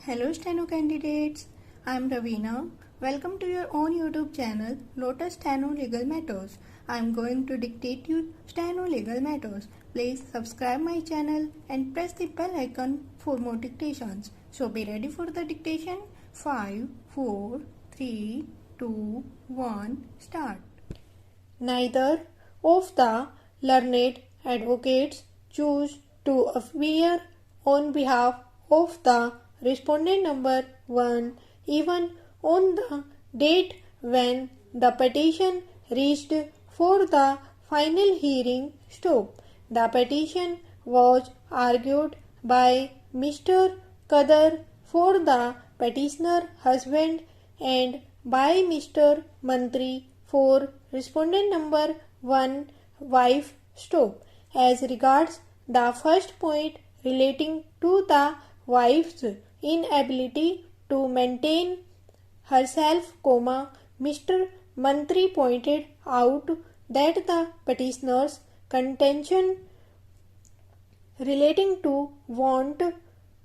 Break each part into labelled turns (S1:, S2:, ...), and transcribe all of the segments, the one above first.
S1: Hello Steno candidates, I am Ravina. Welcome to your own YouTube channel Lotus Steno Legal Matters. I am going to dictate you Steno Legal Matters. Please subscribe my channel and press the bell icon for more dictations. So be ready for the dictation. 5, 4, 3, 2, 1, start.
S2: Neither of the learned advocates choose to appear on behalf of the respondent number 1 even on the date when the petition reached for the final hearing stop. The petition was argued by Mr. Kadar for the petitioner husband and by Mr. Mantri for respondent number 1 wife stop. As regards the first point relating to the wife's inability to maintain herself, Mr. Mantri pointed out that the petitioner's contention relating to want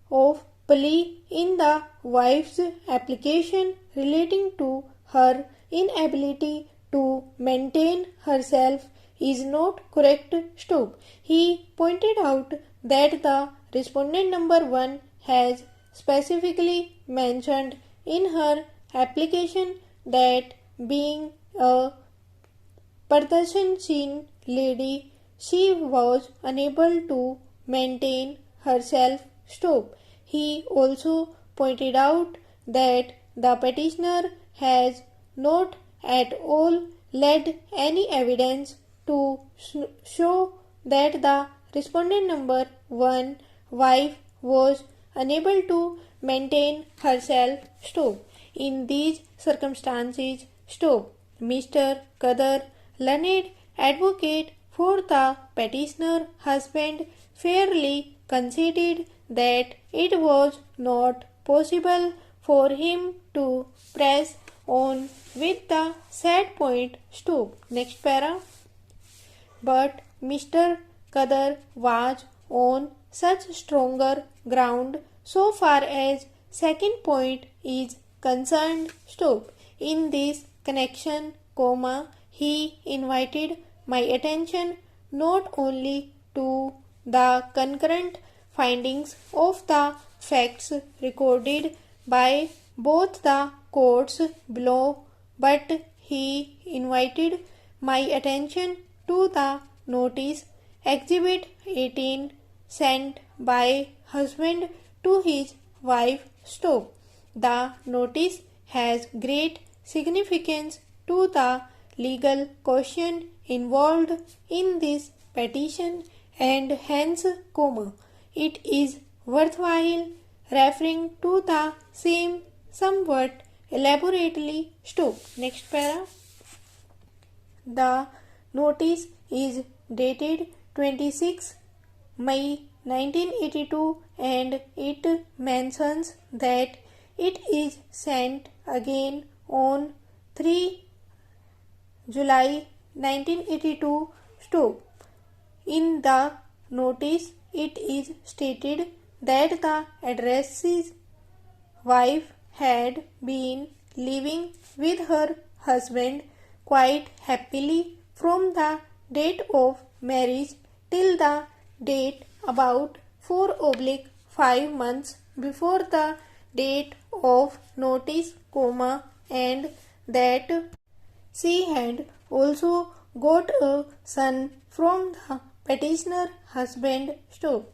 S2: of plea in the wife's application relating to her inability to maintain herself is not correct stop. He pointed out that the respondent number 1 has specifically mentioned in her application that being a Pardarshan lady, she was unable to maintain herself stop. He also pointed out that the petitioner has not at all led any evidence to show that the respondent number 1 wife was unable to maintain herself stop. In these circumstances, stop. Mr. Kadar, learned advocate for the petitioner husband, fairly conceded that it was not possible for him to press on with the said point stop. Next para. But Mr. Kadar was on such stronger ground so far as second point is concerned stop. In this connection, he invited my attention not only to the concurrent findings of the facts recorded by both the courts below, but he invited my attention to the notice Exhibit 18 sent by husband to his wife stop. The notice has great significance to the legal question involved in this petition and hence, it is worthwhile referring to the same somewhat elaborately stop. Next para. The notice is dated 26 May 1982 and it mentions that it is sent again on 3 July 1982 stop. In the notice, it is stated that the addressee's wife had been living with her husband quite happily from the date of marriage till the date about 4/5 months before the date of notice, and that she had also got a son from the petitioner husband stop.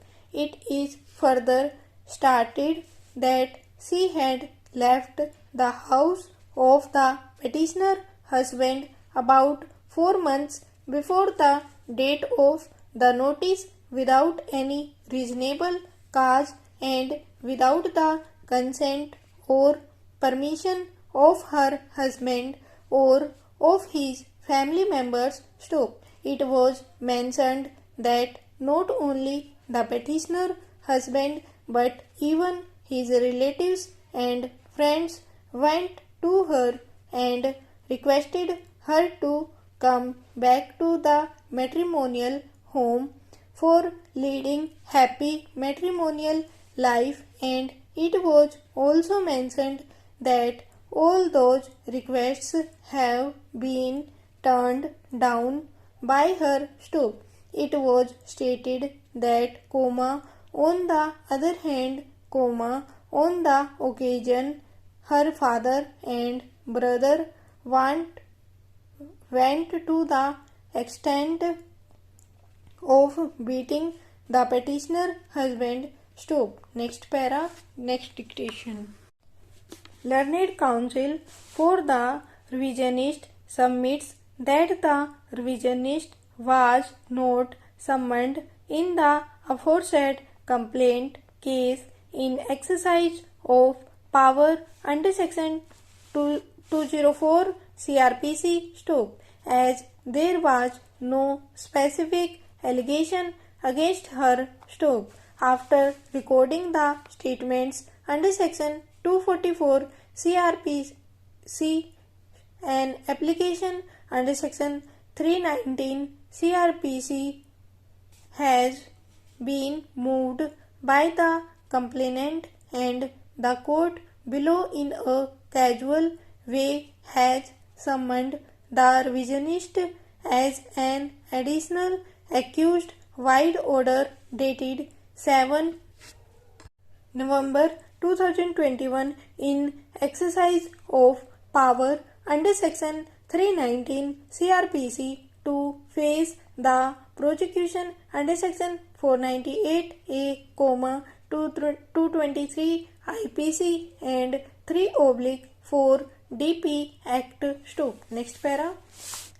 S2: It is further stated that she had left the house of the petitioner husband about 4 months before the date of the notice without any reasonable cause and without the consent or permission of her husband or of his family members stop. It was mentioned that not only the petitioner husband but even his relatives and friends went to her and requested her to come back to the matrimonial home for leading happy matrimonial life and It was also mentioned that all those requests have been turned down by her stop. It was stated that, on the other hand, on the occasion her father and brother went to the extent of beating the petitioner husband. Stop. Next para, next dictation. Learned Counsel for the Revisionist submits that the revisionist was not summoned in the aforesaid complaint case in exercise of power under section 204 CRPC. Stop. As there was no specific allegation against her. Stop. After recording the statements under section 244 CRPC, an application under section 319 CRPC has been moved by the complainant, and the court below in a casual way has summoned the revisionist as an additional accused wide order dated 7 November 2021 in exercise of power under section 319 CRPC to face the prosecution under section 498A, 223 IPC and 3/4 DP Act. Stop. Next para.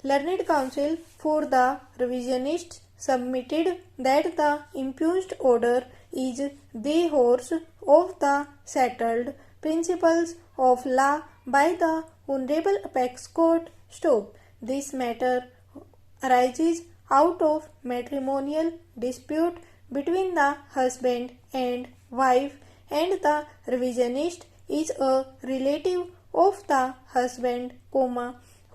S2: Learned Counsel for the revisionists submitted that the impugned order is the horse of the settled principles of law by the Honorable Apex Court. Stop. This matter arises out of matrimonial dispute between the husband and wife, and the revisionist is a relative of the husband,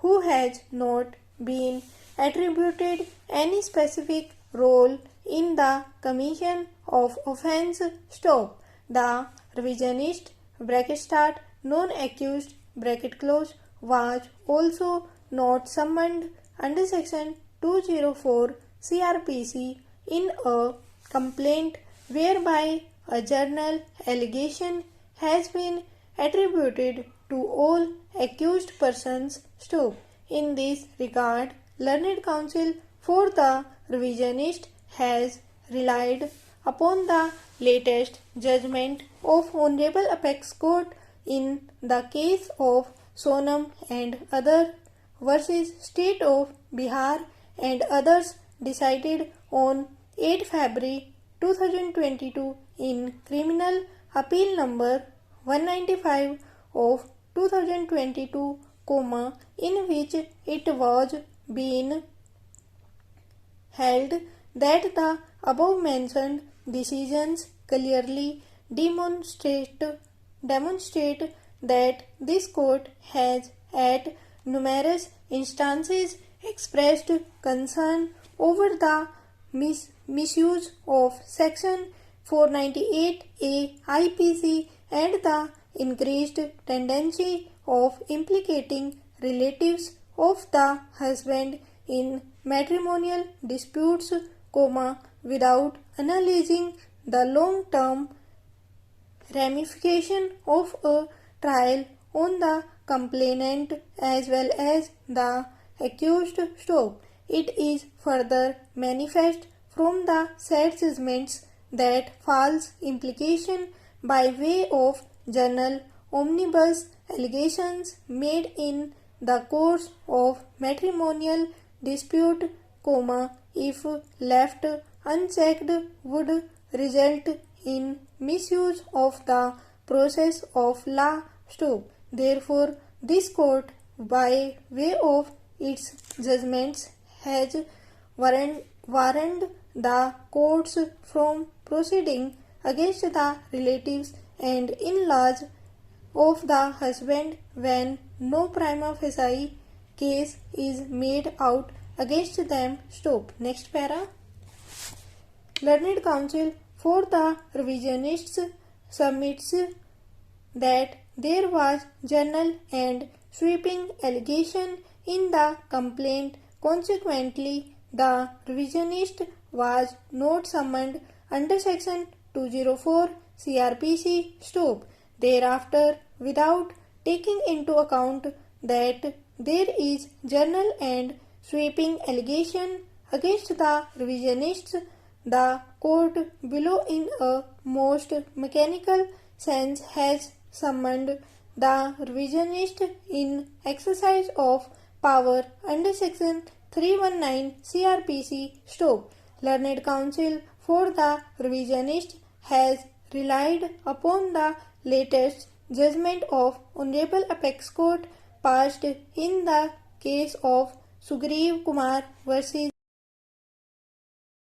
S2: who has not been attributed any specific role in the commission of offence. Stop. The revisionist non-accused was also not summoned under section 204 CRPC in a complaint whereby a general allegation has been attributed to all accused persons. Stop. In this regard, Learned Counsel for the revisionist has relied upon the latest judgment of Honorable Apex Court in the case of Sonam and other versus State of Bihar and others, decided on 8 February 2022 in Criminal Appeal number 195 of 2022, in which it was been held that the above mentioned decisions clearly demonstrate that this court has at numerous instances expressed concern over the misuse of section 498A IPC and the increased tendency of implicating relatives of the husband in matrimonial disputes, without analyzing the long-term ramification of a trial on the complainant as well as the accused. Stop. It is further manifest from the said judgments that false implication by way of general omnibus allegations made in the course of matrimonial dispute, if left unchecked, would result in misuse of the process of law. Stop. Therefore, this court, by way of its judgments, has warned the courts from proceeding against the relatives and in-laws of the husband when no prima facie case is made out against them. Stop. Next para. Learned Counsel for the revisionists submits that there was general and sweeping allegation in the complaint. Consequently, the revisionist was not summoned under Section 204 CRPC. Stop. Thereafter, without taking into account that there is general and sweeping allegation against the revisionists, the court below in a most mechanical sense has summoned the revisionist in exercise of power under Section 319 CRPC. Stop. Learned counsel for the revisionist has relied upon the latest judgment of Honorable Apex Court passed in the case of Sugriv Kumar versus